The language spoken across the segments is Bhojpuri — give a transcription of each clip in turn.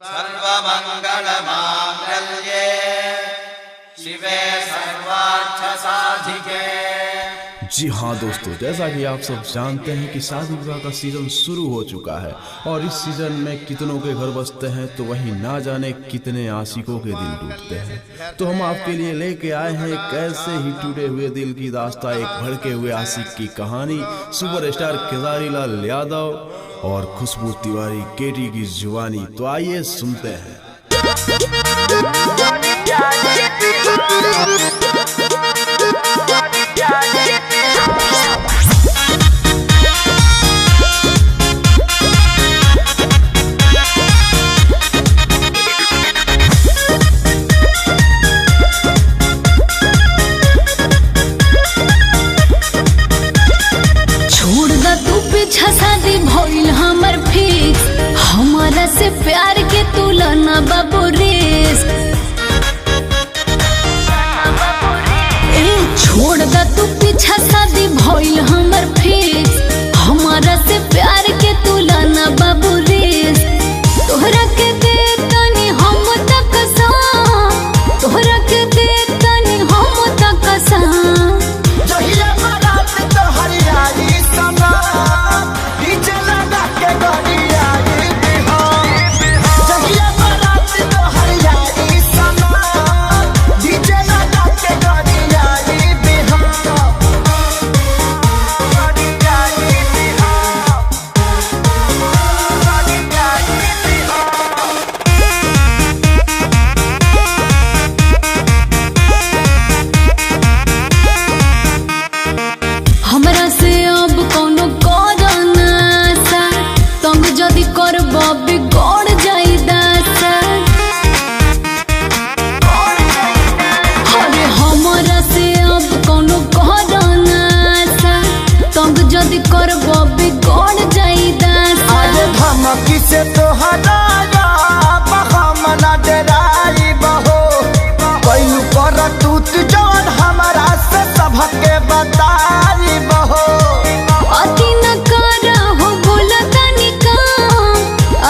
सर्वमंगलमांगल्ये शिवे सर्वार्थसाधिके। जी हाँ दोस्तों, जैसा कि आप सब जानते हैं कि शादी विवाह का सीजन शुरू हो चुका है और इस सीजन में कितनों के घर बसते हैं तो वहीं ना जाने कितने आशिकों के दिल टूटते हैं। तो हम आपके लिए लेके आए हैं एक ऐसे ही टूटे हुए दिल की दास्तां, एक भड़के हुए आशिक की कहानी। सुपरस्टार खेसारी लाल यादव और खुशबू तिवारी केटी की जुबानी। तो आइए सुनते हैं। शादी भइल हमर फिक्स, हमारा से प्यार के तुलना बाबू रिस्क। छोड़ द तू पीछा, शादी भइल हमर फिक्स, हमारा से प्यार के तुलना बाबू रिस्क। तोहरा के दे तनी हम तक सा, तोहरा के दे तनी हम तक सा। हमरा से अब कोनो करना सा, तंग जदि करब बिगड़ जाई दासा। अरे हमरा से अब कोनो करना सा, तंग जदि करब बिगड़ जाई दासा। अरे धमकी से तोहरा हम ना डराई बहो, कैलू कर तूत जौन हमरा से सबके बताई बहो। अति न कर हो बोला तनी काम,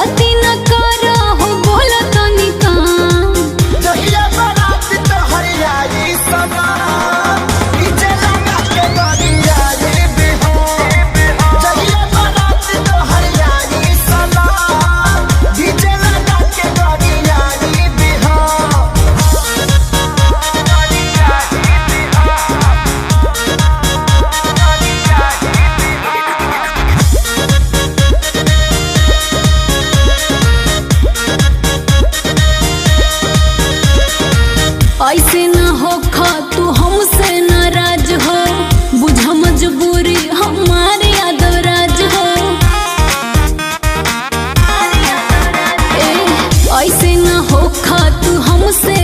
अति न कर हो बोला तनी काम। जहिया बारात तोहर आई समा, डीजे लगा के गरिया रे बिहो। जहिया बारात तोहर आई समा, डीजे लगा के गरिया रे बिहो। ऐसे न हो खा तू हमसे नाराज हो, बुझा मजबूरी हमारे यादव राज हो। ऐसे न हो खा तू हमसे